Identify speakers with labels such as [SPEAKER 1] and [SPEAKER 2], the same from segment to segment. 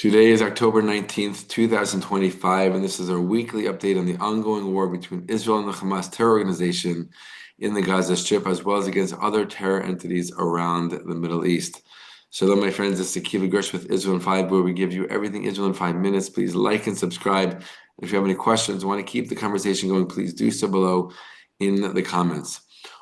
[SPEAKER 1] Today is October 19th, 2025, and this is our weekly update on the ongoing war between Israel and the Hamas terror organization in the Gaza Strip, as well as against other terror entities around the Middle East. Shalom, my friends. It's Akiva Gersh with Israel in 5, where we give you everything Israel in 5 minutes. Please like and subscribe. If you have any questions, want to keep the conversation going, please do so below in the comments.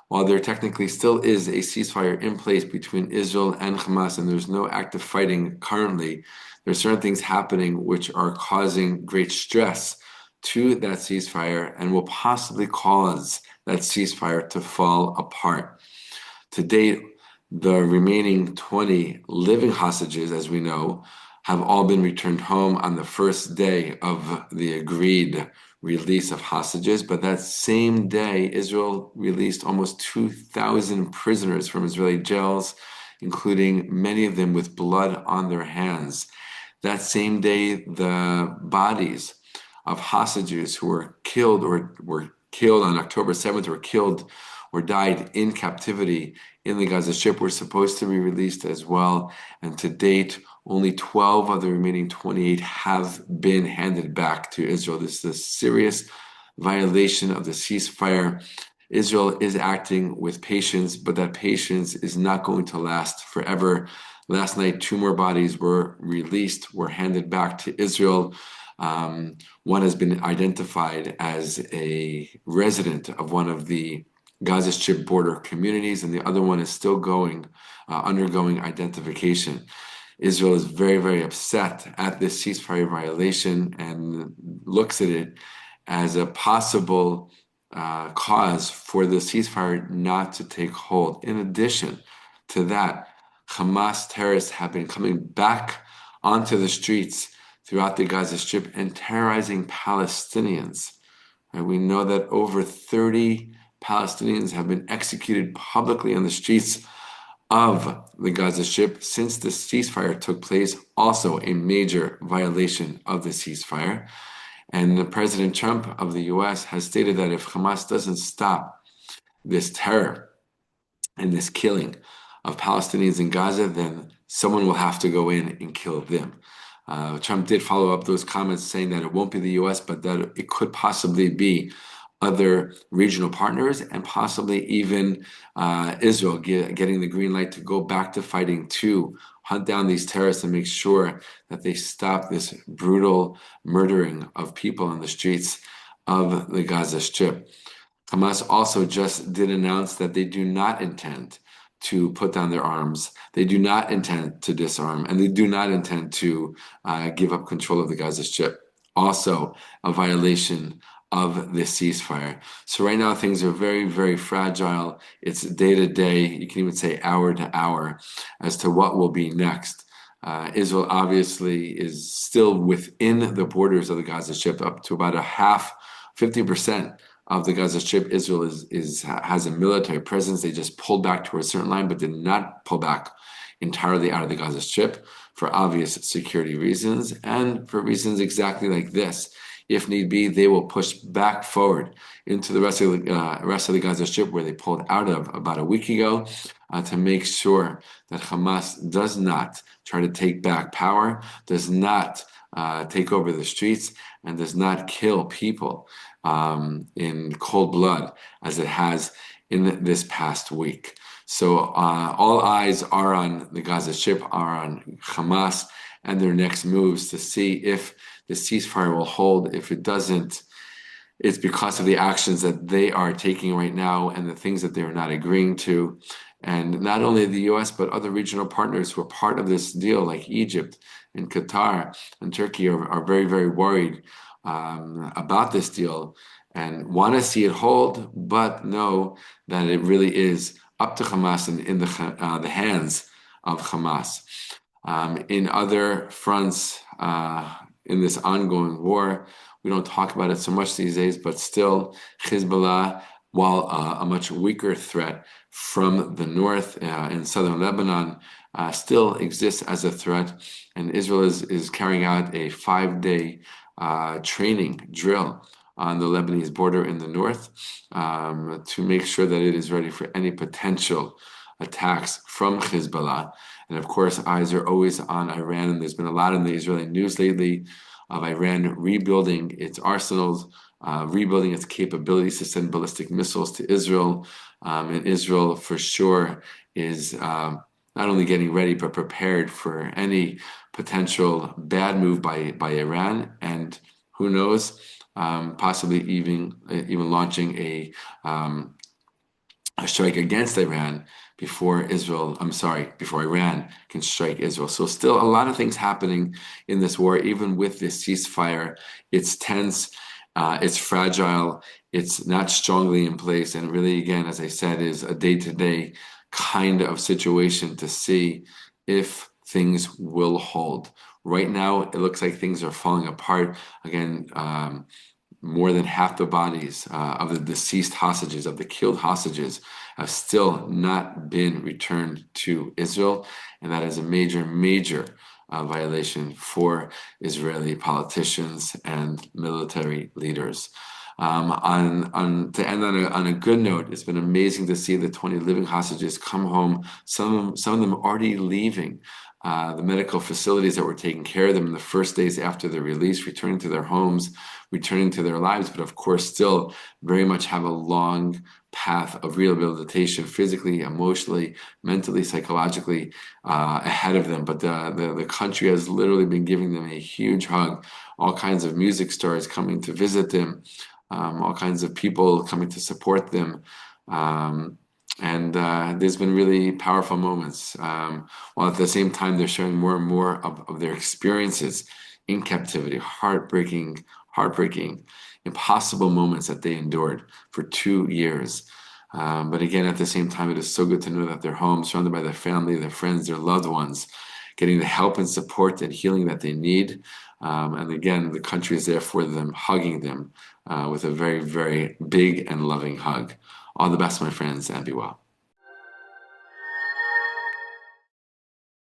[SPEAKER 1] While there technically still is a ceasefire in place between Israel and Hamas, and there's no active fighting currently, there are certain things happening which are causing great stress to that ceasefire and will possibly cause that ceasefire to fall apart. To date, the remaining 20 living hostages, as we know, have all been returned home on the first day of the agreed release of hostages. But that same day, Israel released almost 2,000 prisoners from Israeli jails, including many of them with blood on their hands. That same day, the bodies of hostages who were killed on October 7th were killed or died in captivity in the Gaza Strip were supposed to be released as well. And to date, only 12 of the remaining 28 have been handed back to Israel. This is a serious violation of the ceasefire. Israel is acting with patience, but that patience is not going to last forever. Last night, 2 more bodies were released, were handed back to Israel. One has been identified as a resident of one of the Gaza Strip border communities, and the other one is still undergoing identification. Israel is very, very upset at this ceasefire violation and looks at it as a possible cause for the ceasefire not to take hold. In addition to that, Hamas terrorists have been coming back onto the streets throughout the Gaza Strip and terrorizing Palestinians. And we know that over 30 Palestinians have been executed publicly on the streets of the Gaza Strip since the ceasefire took place, also a major violation of the ceasefire. And President Trump of the US has stated that if Hamas doesn't stop this terror and this killing of Palestinians in Gaza, then someone will have to go in and kill them. Trump did follow up those comments saying that it won't be the US, but that it could possibly be other regional partners and possibly even Israel getting the green light to go back to fighting to hunt down these terrorists and make sure that they stop this brutal murdering of people on the streets of the Gaza Strip. Hamas also just did announce that they do not intend to put down their arms. They do not intend to disarm, and they do not intend to give up control of the Gaza Strip. Also, a violation of the ceasefire. So right now things are very, very fragile. It's day to day, you can even say hour to hour, as to what will be next. Israel obviously is still within the borders of the Gaza Strip, up to about 50% of the Gaza Strip. Israel has a military presence. They just pulled back to a certain line, but did not pull back entirely out of the Gaza Strip for obvious security reasons and for reasons exactly like this. If need be, they will push back forward into the rest of the Gaza Strip, where they pulled out of about a week ago, to make sure that Hamas does not try to take back power, does not take over the streets, and does not kill people in cold blood as it has in this past week. So all eyes are on the Gaza Strip, are on Hamas and their next moves to see if the ceasefire will hold. If it doesn't, it's because of the actions that they are taking right now and the things that they are not agreeing to. And not only the US, but other regional partners who are part of this deal, like Egypt and Qatar and Turkey, are very, very worried about this deal and want to see it hold, but know that it really is up to Hamas and in the hands of Hamas. In other fronts, in this ongoing war, we don't talk about it so much these days, but still, Hezbollah, while a much weaker threat from the north in southern Lebanon, still exists as a threat. And Israel is carrying out a 5-day training drill on the Lebanese border in the north to make sure that it is ready for any potential attacks from Hezbollah. And of course, eyes are always on Iran. And there's been a lot in the Israeli news lately of Iran rebuilding its arsenals, rebuilding its capabilities to send ballistic missiles to Israel. And Israel, for sure, is not only getting ready, but prepared for any potential bad move by Iran. And who knows, possibly even launching a strike against Iran before Iran can strike Israel. So still a lot of things happening in this war, even with this ceasefire. It's tense, it's fragile, it's not strongly in place. And really, again, as I said, is a day-to-day kind of situation to see if things will hold. Right now, it looks like things are falling apart. Again, more than half the bodies of the deceased hostages, of the killed hostages, have still not been returned to Israel. And that is a major, major violation for Israeli politicians and military leaders. To end on a good note, it's been amazing to see the 20 living hostages come home. Some of them already leaving the medical facilities that were taking care of them in the first days after the release, returning to their homes, returning to their lives, but of course, still very much have a long path of rehabilitation, physically, emotionally, mentally, psychologically, ahead of them. But the country has literally been giving them a huge hug. All kinds of music stars coming to visit them, all kinds of people coming to support them. And there's been really powerful moments. While at the same time, they're sharing more and more of their experiences in captivity, heartbreaking, impossible moments that they endured for 2 years. But again, at the same time, it is so good to know that they're home, surrounded by their family, their friends, their loved ones, getting the help and support and healing that they need. And again, the country is there for them, hugging them with a very, very big and loving hug. All the best, my friends, and be well.